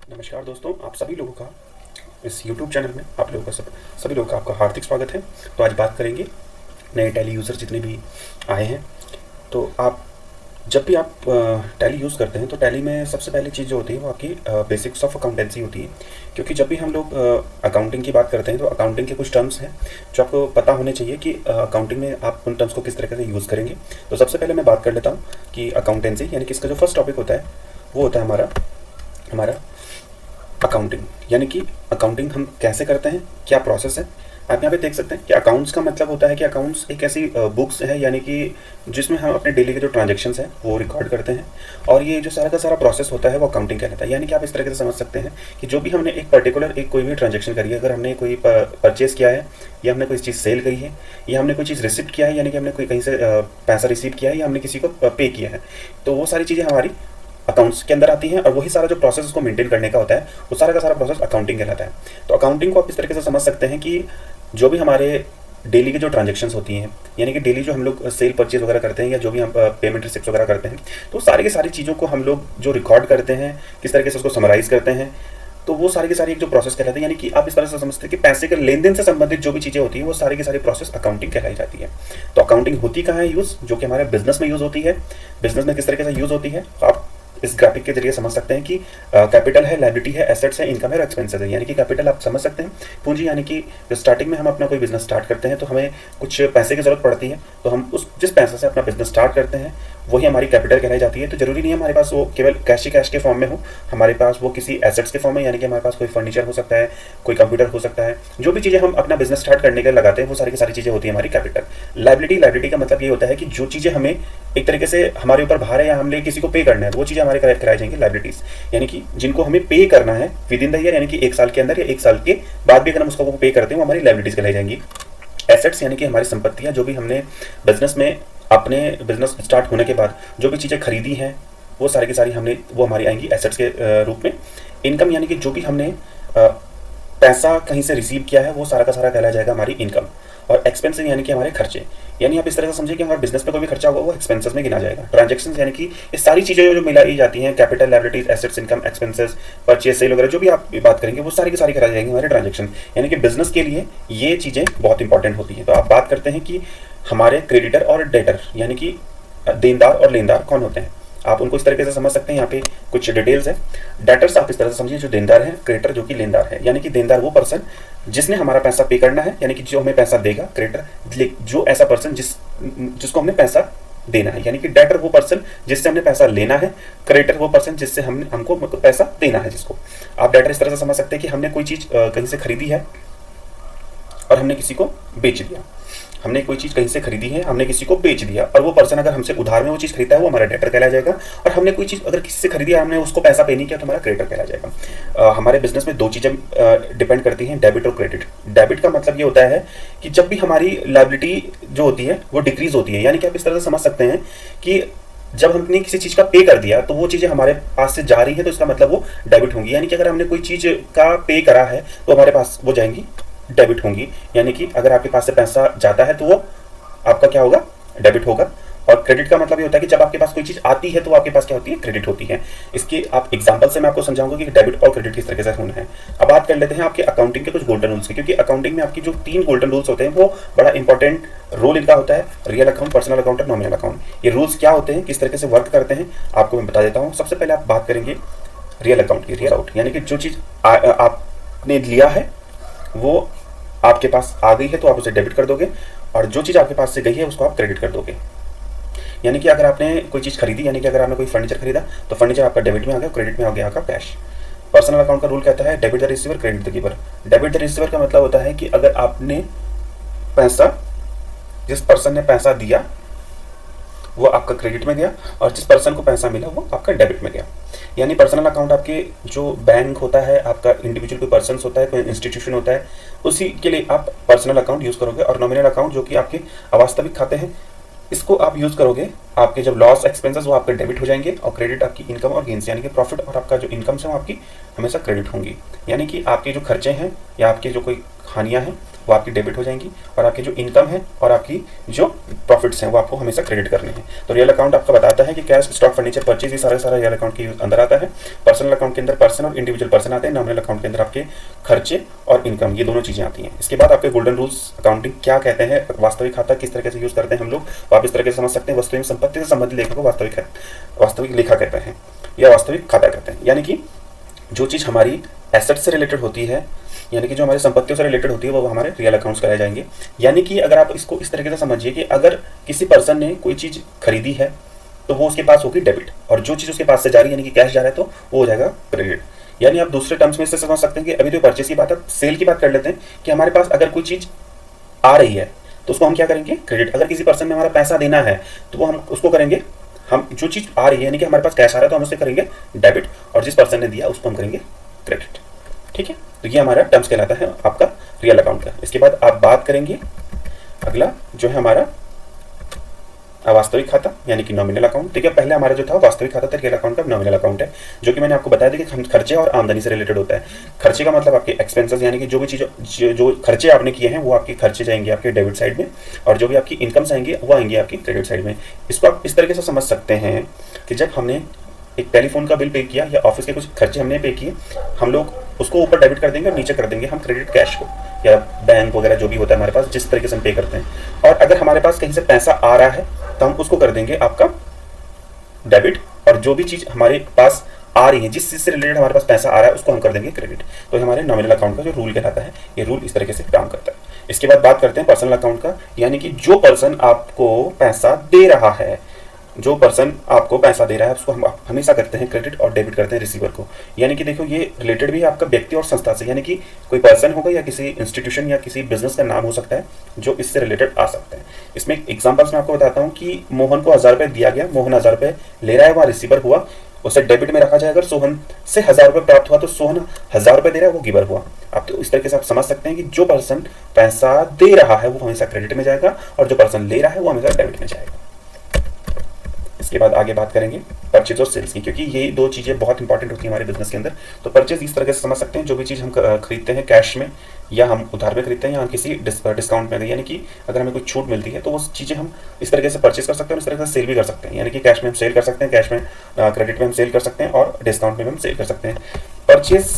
नमस्कार दोस्तों, आप सभी लोगों का इस YouTube चैनल में आप लोगों का सभी लोगों का आपका हार्दिक स्वागत है। तो आज बात करेंगे नए टैली यूज़र जितने भी आए हैं। तो आप जब भी आप टैली यूज़ करते हैं तो टैली में सबसे पहली चीज़ जो होती है वो आपकी बेसिक्स ऑफ अकाउंटेंसी होती है। क्योंकि जब भी हम लोग अकाउंटिंग की बात करते हैं तो अकाउंटिंग के कुछ टर्म्स हैं जो आपको पता होने चाहिए कि अकाउंटिंग में आप उन टर्म्स को किस तरीके से यूज़ करेंगे। तो सबसे पहले मैं बात कर लेता हूँ कि अकाउंटेंसी यानी कि इसका जो फर्स्ट टॉपिक होता है वो होता है हमारा हमारा अकाउंटिंग। यानी कि अकाउंटिंग हम कैसे करते हैं, क्या प्रोसेस है। आप यहाँ पे देख सकते हैं कि अकाउंट्स का मतलब होता है कि अकाउंट्स एक ऐसी बुक्स है यानी कि जिसमें हम अपने डेली के जो ट्रांजेक्शन्स हैं वो रिकॉर्ड करते हैं। और ये जो सारा का सारा प्रोसेस होता है वो अकाउंटिंग कहलाता है। यानी कि आप इस तरीके से समझ सकते हैं कि जो भी हमने एक पर्टिकुलर कोई भी ट्रांजेक्शन करी है, अगर हमने कोई परचेस किया है या हमने कोई चीज़ सेल करी है या हमने कोई चीज़ रिसिप्ट किया है, यानी कि हमने कोई कहीं से पैसा रिसीव किया है या हमने किसी को पे किया है, तो वो सारी चीज़ें हमारी अकाउंट्स के अंदर आती हैं। और वही सारा जो प्रोसेस उसको मेंटेन करने का होता है वो सारा का सारा प्रोसेस अकाउंटिंग कहलाता है। तो अकाउंटिंग को आप इस तरीके से समझ सकते हैं कि जो भी हमारे डेली की जो ट्रांजेक्शन्स होती हैं, यानी कि डेली जो हम लोग सेल परचेज वगैरह करते हैं या जो भी हम पेमेंट रिसिप्ट वगैरह करते हैं, तो सारी की सारी चीज़ों को हम लोग जो रिकॉर्ड करते हैं, किस तरीके से उसको समराइज़ करते हैं, तो वो सारी की सारी एक जो प्रोसेस कहलाती है। यानी कि आप इस तरह से समझते हैं कि पैसे के लेन देन से संबंधित जो भी चीज़ें होती हैं वो सारी की सारी प्रोसेस अकाउंटिंग कहलाई जाती है। तो अकाउंटिंग होती कहाँ है यूज़, जो कि हमारे बिजनेस में यूज़ होती है। बिजनेस में किस तरीके से यूज़ होती है आप इस ग्राफिक के जरिए समझ सकते हैं कि कैपिटल है, लायबिलिटी है, एसेट्स है, इनकम है और एक्सपेंसेस है। यानी कि कैपिटल आप समझ सकते हैं पूंजी, यानी कि स्टार्टिंग में हम अपना कोई बिजनेस स्टार्ट करते हैं तो हमें कुछ पैसे की जरूरत पड़ती है, तो हम उस जिस पैसे से अपना बिजनेस स्टार्ट करते हैं वही हमारी कैपिटल कहलाई जाती है। तो जरूरी नहीं है हमारे पास वो केवल कैश ही कैश के फॉर्म में हो, हमारे पास वो किसी एसेट्स के फॉर्म में, यानी कि हमारे पास कोई फर्नीचर हो सकता है, कोई कंप्यूटर हो सकता है, जो भी चीज़ें हम अपना बिजनेस स्टार्ट करने के लिए लगाते हैं वो सारी की सारी चीज़ें होती है हमारी कैपिटल। लायबिलिटी का मतलब ये होता है कि जो चीज़ें हमें एक तरीके से हमारे ऊपर भार है या हमने किसी को पे करना है, वो चीज़ें हमारे कराई जाएंगी लायबिलिटीज, यानी कि जिनको हमें पे करना है विद इन द ईयर, यानी कि एक साल के अंदर या एक साल के बाद भी अगर हम उसको पे करते हैं वो हमारी लायबिलिटीज कहलाई जाएंगी। एसेट्स यानी कि हमारी संपत्तियां, जो भी हमने बिजनेस में अपने बिजनेस स्टार्ट होने के बाद जो भी चीज़ें खरीदी हैं वो सारी की सारी हमने वो हमारी आएंगी एसेट्स के रूप में। इनकम यानी कि जो भी हमने पैसा कहीं से रिसीव किया है वो सारा का सारा कहलाया जाएगा हमारी इनकम। और एक्सपेंसेस यानी कि हमारे खर्चे, यानी आप इस तरह से समझिए कि हमारे बिजनेस में कोई भी खर्चा होगा वो एक्सपेंसेस में गिना जाएगा। ट्रांजेक्शंस यानी कि ये सारी चीज़ें जो मिलाई जाती हैं, capital, liabilities, assets, income, expenses, purchase, sale वगैरह जो भी आप बात करेंगे वो सारी की सारी कराई जाएंगी हमारे ट्रांजेक्शन। यानी कि बिजनेस के लिए ये चीज़ें बहुत इंपॉर्टेंट होती हैं। तो आप बात करते हैं कि हमारे क्रेडिटर और डेटर, यानी कि देनदार और लेनदार कौन होते हैं, आप उनको इस तरीके से समझ सकते हैं। यहाँ पे कुछ डिटेल्स है। डेटर्स आप इस तरह से समझिए जो देनदार है, क्रेडिटर जो कि लेनदार है। यानी कि देनदार वो पर्सन जिसने हमारा पैसा पे करना है, यानी कि जो हमें पैसा देगा। क्रेडिटर जो ऐसा पर्सन जिसको हमने पैसा देना है, यानी कि डेटर वो पर्सन जिससे हमने पैसा लेना है, क्रेडिटर वो पर्सन जिससे हमको पैसा देना है जिसको। आप डेटर इस तरह से समझ सकते हैं कि हमने कोई चीज़ कहीं से खरीदी है और हमने किसी को बेच दिया। हमने कोई चीज़ कहीं से खरीदी है, हमने किसी को बेच दिया, और वो पर्सन अगर हमसे उधार में वो चीज़ खरीदा है वो हमारा डेटर कहला जाएगा। और हमने कोई चीज़ अगर किसी से खरीदी है, हमने उसको पैसा पे नहीं किया तो हमारा क्रेडिटर कहला जाएगा। हमारे बिजनेस में दो चीज़ें डिपेंड करती हैं, डेबिट और क्रेडिट। डेबिट का मतलब ये होता है कि जब भी हमारी लायबिलिटी जो होती है वो डिक्रीज होती है, यानी कि आप इस तरह से समझ सकते हैं कि जब हमने किसी चीज़ का पे कर दिया तो वो चीज़ें हमारे पास से जा रही है, तो इसका मतलब वो डेबिट होंगी। यानी कि अगर हमने कोई चीज़ का पे करा है तो हमारे पास वो जाएंगी डेबिट होंगी। यानी कि अगर आपके पास से पैसा जाता है तो वो आपका क्या होगा, डेबिट होगा। और क्रेडिट का मतलब ये होता है कि जब आपके पास कोई चीज़ आती है तो आपके पास क्या होती है, क्रेडिट होती है। इसके आप एग्जांपल से मैं आपको समझाऊंगा कि डेबिट और क्रेडिट किस तरीके से होना है। अब बात कर लेते हैं आपके अकाउंटिंग के कुछ गोल्डन रूल्स के, क्योंकि अकाउंटिंग में आपकी जो 3 गोल्डन रूल्स होते हैं वो बड़ा इंपॉर्टेंट रोल इनका होता है। रियल अकाउंट, पर्सनल अकाउंट और नॉमिनल अकाउंट। ये रूल्स क्या होते हैं, किस तरीके से वर्क करते हैं, आपको मैं बता देता हूँ। सबसे पहले आप बात करेंगे रियल अकाउंट की। रियल अकाउंट यानी कि जो चीज़ आपने लिया है वो आपके पास आ गई है तो आप उसे डेबिट कर दोगे, और जो चीज़ आपके पास से गई है उसको आप क्रेडिट कर दोगे। यानी कि अगर आपने कोई चीज़ खरीदी, यानी कि अगर आपने कोई फर्नीचर खरीदा तो फर्नीचर आपका डेबिट में आ गया, क्रेडिट में आ गया आपका कैश। पर्सनल अकाउंट का रूल कहता है debit the receiver, credit the giver. Debit the receiver का मतलब होता है कि अगर आपने पैसा, जिस पर्सन ने पैसा दिया वो आपका क्रेडिट में गया, और जिस पर्सन को पैसा मिला वो आपका डेबिट में गया। यानी पर्सनल अकाउंट आपके जो बैंक होता है, आपका इंडिविजुअल कोई पर्सन होता है, कोई इंस्टीट्यूशन होता है, उसी के लिए आप पर्सनल अकाउंट यूज़ करोगे। और नॉमिनल अकाउंट जो कि आपके अवास्तविक खाते हैं, इसको आप यूज़ करोगे। आपके जब लॉस एक्सपेंसेस वो आपके डेबिट हो जाएंगे, और क्रेडिट आपकी इनकम और गेन्स, यानी कि प्रॉफिट और आपका जो इनकम है वो आपकी हमेशा क्रेडिट होंगी। यानी कि आपके जो खर्चे हैं या आपके जो कोई हानियाँ हैं वो आपकी डेबिट हो जाएंगी, और आपकी जो इनकम है और आपकी जो प्रॉफिट्स हैं वो आपको हमेशा क्रेडिट करने हैं। तो रियल अकाउंट आपका बताता है कि कैश, स्टॉक, फर्नीचर, परचेज, ये सारा रियल अकाउंट के अंदर आता है। पर्सनल अकाउंट के अंदर पर्सन और इंडिविजुअल पर्सन आते हैं। नॉमिनल अकाउंट के अंदर आपके खर्चे और इनकम, ये दोनों चीज़ें आती हैं। इसके बाद आपके गोल्डन रूल्स अकाउंटिंग क्या कहते हैं, वास्तविक खाता किस तरीके से यूज़ करते हैं हम लोग, वो आप इस तरीके से समझ सकते हैं। वस्तु एवं संपत्ति से संबंधित लेखा को वास्तविक लेखा कहते हैं या वास्तविक खाता कहते हैं। यानी कि जो चीज़ हमारी एसेट से रिलेटेड होती है, यानी कि जो हमारी संपत्तियों से रिलेटेड होती है, वो हमारे रियल अकाउंट्स कराए जाएंगे। यानी कि अगर आप इसको इस तरीके से समझिए कि अगर किसी पर्सन ने कोई चीज़ खरीदी है तो वो उसके पास होगी डेबिट, और जो चीज़ उसके पास से जा रही है यानी कि कैश जा रहा है तो वो हो जाएगा क्रेडिट। यानी आप दूसरे टर्म्स में इससे समझ सकते हैं कि अभी तो परचेज की बात है, सेल की बात कर लेते हैं कि हमारे पास अगर कोई चीज़ आ रही है तो उसको हम क्या करेंगे, क्रेडिट। अगर किसी पर्सन ने हमारा पैसा देना है तो वो हम उसको करेंगे, हम जो चीज़ आ रही है यानी कि हमारे पास कैश आ रहा है तो हम उससे करेंगे डेबिट, और जिस पर्सन ने दिया उसको हम करेंगे क्रेडिट। ठीक है, तो ये हमारा टर्म्स कहलाता है आपका रियल अकाउंट का। इसके बाद आप बात करेंगे अगला जो है हमारा वास्तविक खाता यानी कि नॉमिनल अकाउंट। ठीक है, पहले हमारा जो था वास्तविक खाता था, रियल अकाउंट का नॉमिनल अकाउंट है, जो कि मैंने आपको बताया था कि खर्चे और आमदनी से रिलेटेड होता है। खर्चे का मतलब आपके एक्सपेंसेस, यानी कि जो भी चीज़ जो खर्चे आपने किए हैं वो आपके खर्चे जाएंगे आपके डेबिट साइड में, और जो भी आपकी इनकम्स आएंगे वो आएंगे आपकी क्रेडिट साइड में। इसको आप इस तरीके से समझ सकते हैं कि जब हमने एक टेलीफोन का बिल पे किया या ऑफिस के कुछ खर्चे हमने पे किए, हम लोग उसको ऊपर डेबिट कर देंगे और नीचे कर देंगे हम क्रेडिट कैश को, या बैंक वगैरह जो भी होता है हमारे पास, जिस तरीके से हम पे करते हैं। और अगर हमारे पास कहीं से पैसा आ रहा है तो हम उसको कर देंगे आपका डेबिट, और जो भी चीज़ हमारे पास आ रही है, जिस चीज़ से रिलेटेड हमारे पास पैसा आ रहा है उसको हम कर देंगे क्रेडिट। तो हमारे नॉमिनल अकाउंट का जो रूल कहलाता है, ये रूल इस तरीके से काम करता है। इसके बाद बात करते हैं पर्सनल अकाउंट का, यानी कि जो पर्सन आपको पैसा दे रहा है, जो पर्सन आपको पैसा दे रहा है उसको हम हमेशा करते हैं क्रेडिट और डेबिट करते हैं रिसीवर को। यानी कि देखो ये रिलेटेड भी है आपका व्यक्ति और संस्था से, यानी कि कोई पर्सन होगा या किसी इंस्टीट्यूशन या किसी बिजनेस का नाम हो सकता है जो इससे रिलेटेड आ सकता है। इसमें एग्जांपल्स मैं आपको बताता हूँ कि मोहन को 1000 रुपये दिया गया, मोहन 1000 रुपये ले रहा है, वहाँ रिसीवर हुआ, उसे डेबिट में रखा जाए। अगर सोहन से 1000 रुपये प्राप्त हुआ तो सोहन 1000 रुपये दे रहा है, वो गिवर हुआ। आप तो इस तरीके से आप समझ सकते हैं कि जो पर्सन पैसा दे रहा है वो हमेशा क्रेडिट में जाएगा, और जो पर्सन ले रहा है वो हमेशा डेबिट में जाएगा। इसके बाद आगे बात करेंगे परचेज और सेल्स की, क्योंकि ये दो चीज़ें बहुत इंपॉर्टेंट होती हैं हमारे बिजनेस के अंदर। तो परचेज इस तरह से समझ सकते हैं, जो भी चीज़ हम खरीदते हैं कैश में या हम उधार में खरीदते हैं या हम किसी डिस्काउंट में, यानी कि अगर हमें कोई छूट मिलती है तो वो चीज़ें हम इस तरीके से परचेज कर सकते हैं और इस तरीके से सेल भी कर सकते हैं। यानी कि कैश में हम सेल कर सकते हैं, कैश में क्रेडिट में हम सेल कर सकते हैं, और डिस्काउंट में हम सेल कर सकते हैं। परचेज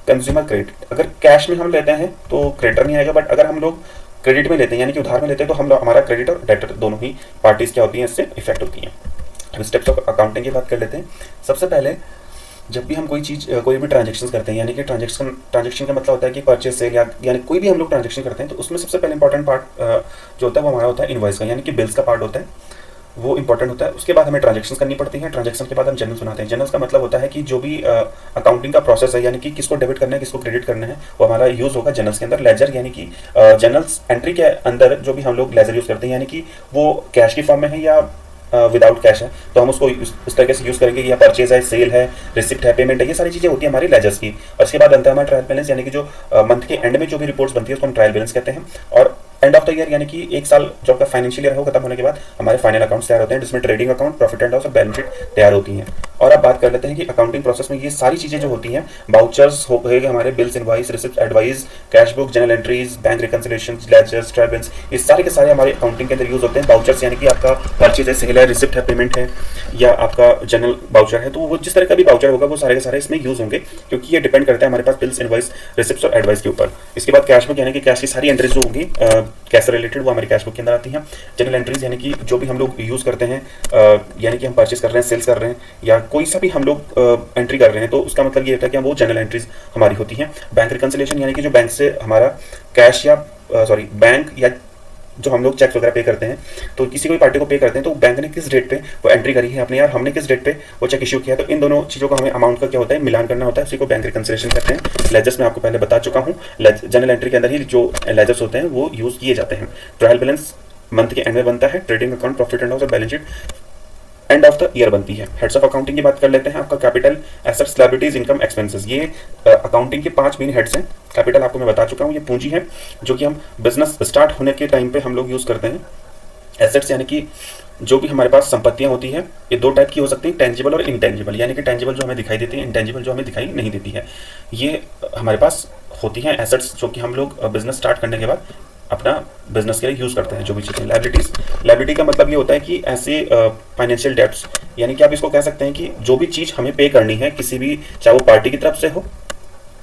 कंज्यूमर क्रेडिट, अगर कैश में हम लेते हैं तो क्रेडिटर नहीं आएगा, बट अगर हम लोग क्रेडिट में लेते हैं यानी कि उधार में लेते हैं तो हम हमारा क्रेडिट और डेटर दोनों ही पार्टीज क्या होती हैं, इससे इफेक्ट होती हैं। अब स्टेप्स ऑफ अकाउंटिंग की बात कर लेते हैं। सबसे पहले जब भी हम कोई चीज़ कोई भी ट्रांजेक्शन करते हैं, यानी कि ट्रांजेक्शन का मतलब होता है कि परचेज सेल यानी कोई भी हम लोग ट्रांजेक्शन करते हैं, तो उसमें सबसे पहले इंपॉर्टेंट पार्ट जो होता है वो हमारा होता है इनवॉइस का, यानी कि बिल्स का पार्ट होता है, वो इंपॉर्टेंट होता है। उसके बाद हमें ट्रांजेक्शन करनी पड़ती है, ट्रांजेक्शन के बाद हम जर्नल्स बनाते हैं। जर्नल्स का मतलब होता है कि जो भी अकाउंटिंग का प्रोसेस है, यानी कि किसको डेबिट करना है किसको क्रेडिट करना है, वो हमारा यूज़ होगा जर्नल्स के अंदर। लेजर यानी कि जर्नल्स एंट्री के अंदर जो भी हम लोग लेजर यूज़ करते हैं, यानी कि वो कैश की फॉर्म में है या विदाउट कैश है, तो हम उसको उस तरीके से यूज़ करेंगे। या परचेज है, सेल है, रिसिप्ट है, पेमेंट है, ये सारी चीज़ें होती है हमारी लेजर्स की। और इसके बाद अंत है हमारा ट्रायल बैलेंस, यानी कि जो मंथ के एंड में जो भी रिपोर्ट्स बनती है उसको हम ट्रायल बैलेंस कहते हैं। और एंड ऑफ द ईयर, यानी कि एक साल जो आपका फाइनेंशियल ईयर हो खत्म होने के बाद हमारे फाइनल अकाउंट्स तैयार होते हैं, जिसमें trading account, profit and loss और बैलेंस शीट तैयार होती हैं। और अब बात कर लेते हैं कि अकाउंटिंग प्रोसेस में ये सारी चीज़ें जो होती हैं, बाउचर्स हो गए हमारे, bills, invoice, receipt, advice, cash book, journal entries, bank reconciliation, ledgers, trial balance, ये सारे के सारे हमारे अकाउंटिंग के अंदर यूज होते हैं। बाउचर्स यानी कि आपका परचेज है, सेल है, रिसिप्ट है, पेमेंट है, या आपका जनरल बाउचर है, तो वो जिस तरह का भी बाउचर होगा वो सारे के सारे इसमें यूज होंगे, क्योंकि ये डिपेंड करता है हमारे पास बिल्स, इनवॉइस, रिसिप्ट्स और एडवाइस के ऊपर। इसके बाद कैश बुक यानी कि कैश की सारी एंट्रीज जो होंगी कैश से रिलेटेड वो हमारी कैश बुक के अंदर आती हैं। जनरल एंट्रीज यानी कि जो भी हम लोग यूज़ करते हैं, यानी कि हम परचेज कर रहे हैं, सेल्स कर रहे हैं, या कोई सा भी हम लोग एंट्री कर रहे हैं, तो उसका मतलब ये होता है कि वो जनरल एंट्रीज हमारी होती हैं। बैंक रिकंसिलिएशन यानी कि जो बैंक से हमारा कैश या बैंक या जो हम लोग चेक्स वगैरह पे करते हैं, तो किसी कोई पार्टी को पे करते हैं तो बैंक ने किस डेट पे वो एंट्री करी है अपने, यार हमने किस डेट पे वो चेक इशू किया है, तो इन दोनों चीज़ों का हमें अमाउंट का क्या होता है मिलान करना होता है, उसी को बैंक रिकंसिलिएशन करते हैं। लेजर्स में आपको पहले बता चुका हूँ, जनरल एंट्री के अंदर ही जो लेजर्स होते हैं वो यूज़ किए जाते हैं। ट्रायल बैलेंस मंथ के एंड में बनता है, trading account, profit and loss और balance sheet end of the year बनती है। हेड्स ऑफ अकाउंटिंग की बात कर लेते हैं। आपका capital, assets, liabilities, income, expenses, ये अकाउंटिंग के 5 मेन हेड्स हैं। कैपिटल आपको मैं बता चुका हूँ, ये पूंजी है जो कि हम बिजनेस स्टार्ट होने के टाइम पे हम लोग यूज़ करते हैं। एसेट्स यानी कि जो भी हमारे पास संपत्तियां होती हैं, ये दो टाइप की हो सकती हैं, टेंजिबल और इनटेंजिबल, यानी कि टेंजिबल जो हमें दिखाई देती है, इंटेंजिबल जो हमें दिखाई नहीं देती है। ये हमारे पास होती हैं एसेट्स जो कि हम लोग बिजनेस स्टार्ट करने के बाद अपना बिजनेस के लिए यूज़ करते हैं जो भी चीज़ें। लाइबिलिटी का मतलब ये होता है कि ऐसे फाइनेंशियल डेब्ट्स, यानी कि आप इसको कह सकते हैं कि जो भी चीज़ हमें पे करनी है किसी भी, चाहे वो पार्टी की तरफ से हो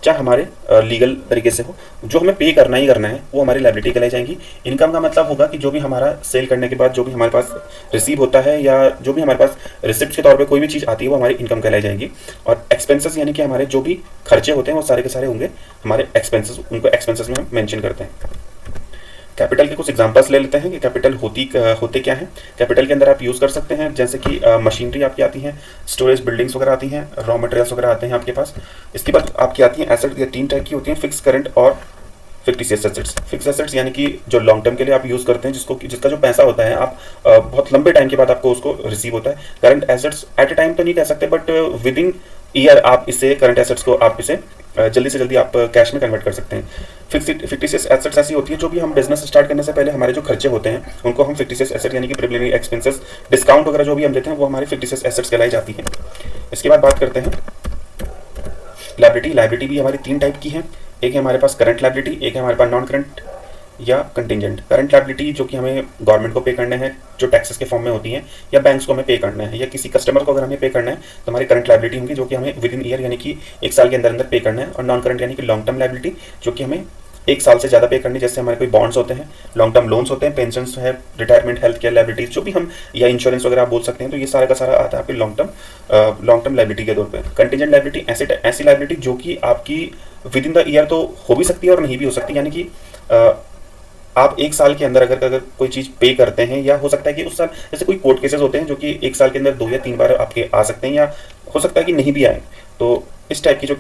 चाहे हमारे लीगल तरीके से हो, जो हमें पे करना ही करना है वो हमारी लाइबिलिटी कहलाई जाएंगी। इनकम का मतलब होगा कि जो भी हमारा सेल करने के बाद जो भी हमारे पास रिसीव होता है या जो भी हमारे पास रिसिप्ट के तौर पे कोई भी चीज़ आती है वो हमारी इनकम कहलाई जाएगी। और एक्सपेंसेस यानी कि हमारे जो भी खर्चे होते हैं वो सारे के सारे होंगे हमारे एक्सपेंसेस, उनको एक्सपेंसेस में हम मेंशन करते हैं। कैपिटल के कुछ एग्जांपल्स ले लेते हैं कि कैपिटल होते क्या हैं। कैपिटल के अंदर आप यूज़ कर सकते हैं जैसे कि मशीनरी आपकी आती है, स्टोरेज बिल्डिंग्स वगैरह आती हैं, रॉ मटेरियल्स वगैरह आते हैं आपके पास। इसके बाद आपकी आती है एसेट, ये 3 टाइप की होती हैं, फिक्स, करंट और फिक्टिशियस एसेट्स। फिक्स एसेट्स यानी कि जो लॉन्ग टर्म के लिए आप यूज़ करते हैं, जिसका जो पैसा होता है आप बहुत लंबे टाइम के बाद आपको उसको रिसीव होता है। Current assets at a time तो नहीं कह सकते, बट विद इन ईयर आप इसे करंट एसेट्स को आप इसे जल्दी से जल्दी आप कैश में कन्वर्ट कर सकते हैं। फिक्टिशियस एसेट्स ऐसी होती है जो भी हम बिजनेस स्टार्ट करने से पहले हमारे जो खर्चे होते हैं उनको हम फिक्टिशियस एसेट यानी कि प्रिलिमिनरी एक्सपेंसेस, डिस्काउंट वगैरह जो भी हम देते हैं वो हमारी फिक्टिशियस एसेट्स कहलाई जाती हैं। इसके बाद बात करते हैं लायबिलिटी भी हमारी 3 टाइप की है। एक है हमारे पास करंट लायबिलिटी, एक है हमारे पास नॉन करंट या कंटिंजेंट। करंट लायबिलिटी जो कि हमें गवर्नमेंट को पे करना है, जो टैक्सेस के फॉर्म में होती हैं, या बैंक्स को हमें पे करना है, या किसी कस्टमर को अगर हमें पे करना है तो हमारी करंट लायबिलिटी होंगी जो कि हमें विद इन ईयर यानी कि 1 साल के अंदर अंदर पे करना है। और नॉन करंट यानी कि लॉन्ग टर्म लायबिलिटी जो कि हमें 1 साल से ज़्यादा पे करनी, जैसे हमारे कोई बॉन्ड्स होते हैं, लॉन्ग टर्म लोन्स होते हैं, पेंशन है, रिटायरमेंट, हेल्थ केयर लायबिलिटीज जो भी हम, या इंश्योरेंस वगैरह आप बोल सकते हैं। तो ये सारा का सारा आता है आपकी लॉन्ग टर्म लायबिलिटी के तौर पे। कंटिजेंट लायबिलिटी ऐसी लायबिलिटी जो कि आपकी विद इन द ईयर तो हो भी सकती है और नहीं भी हो सकती, यानी कि आप 1 साल के अंदर अगर कोई चीज़ पे करते हैं, या हो सकता है कि उस साल, जैसे कोई कोर्ट केसेस होते हैं जो कि 1 साल के अंदर 2 या 3 बार आपके आ सकते हैं, या हो सकता है कि नहीं भी आए। तो इस टाइप की जो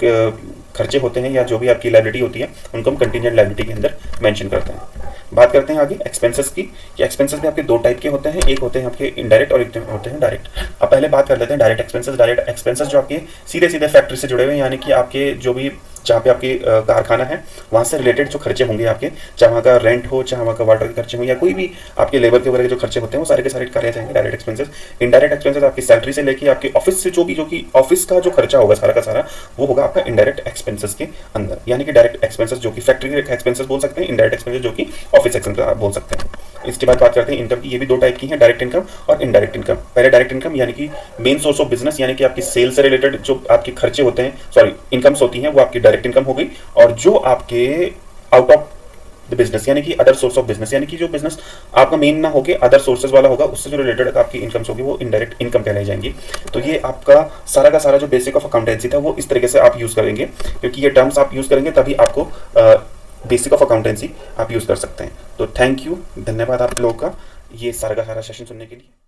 खर्चे होते हैं या जो भी आपकी लायबिलिटी होती है उनको हम कंटिजेंट लायबिलिटी के अंदर मेंशन करते हैं। बात करते हैं आगे एक्सपेंसेस की, कि एक्सपेंसेस में आपके 2 टाइप के होते हैं, एक होते हैं आपके इनडायरेक्ट और एक होते हैं डायरेक्ट। अब पहले बात कर लेते हैं डायरेक्ट एक्सपेंसेस। डायरेक्ट एक्सपेंसेस जो आपके सीधे सीधे फैक्ट्री से जुड़े हुए हैं, यानी कि आपके जो भी जहाँ पे आपकी कारखाना है वहाँ से रिलेटेड जो खर्चे होंगे आपके, चाहे वहाँ का रेंट हो, चाहे वहाँ का वाटर के खर्चे हो, या कोई भी आपके लेबर के वगैरह के जो खर्चे होते हैं वो सारे के सारे करे जाएंगे डायरेक्ट एक्सपेंसेस। इनडायरेक्ट एक्सपेंसेस आपकी सैलरी से लेके आपके ऑफिस से जो कि ऑफिस का जो खर्चा होगा सारा का सारा वो होगा आपका इनडायरेक्ट एक्सपेंसेस के अंदर। यानी कि डायरेक्ट एक्सपेंसेस जो कि फैक्ट्री के एक्सपेंसेस बोल सकते हैं, इनडायरेक्ट एक्सपेंसेस जो कि ऑफिस एक्सपेंसेस आप बोल सकते हैं। इसके बाद बात करते हैं इनकम की। ये भी 2 टाइप की है, डायरेक्ट इनकम और इनडायरेक्ट इनकम। पहले डायरेक्ट इनकम यानी कि मेन सोर्स ऑफ बिजनेस, यानी कि आपकी सेल से रिलेटेड जो आपके खर्चे होते हैं, सॉरी इनकम्स होती हैं, वो आपकी डायरेक्ट इनकम हो गई। और जो आपके आउट ऑफ द बिजनेस यानी कि अदर सोर्स ऑफ बिजनेस, यानी कि जो बिजनेस आपका मेन ना होके अदर सोर्सेज वाला होगा, उससे जो रिलेटेड आपकी इनकम्स होगी वो इनडायरेक्ट इनकम कहलाई जाएंगी। तो ये आपका सारा का सारा जो बेसिक ऑफ अकाउंटेंसी था वो इस तरीके से आप यूज करेंगे, क्योंकि ये टर्म्स आप यूज करेंगे तभी आपको बेसिक ऑफ अकाउंटेंसी आप यूज कर सकते हैं। तो थैंक यू, धन्यवाद आप लोगों का ये सारा का सारा सेशन सुनने के लिए।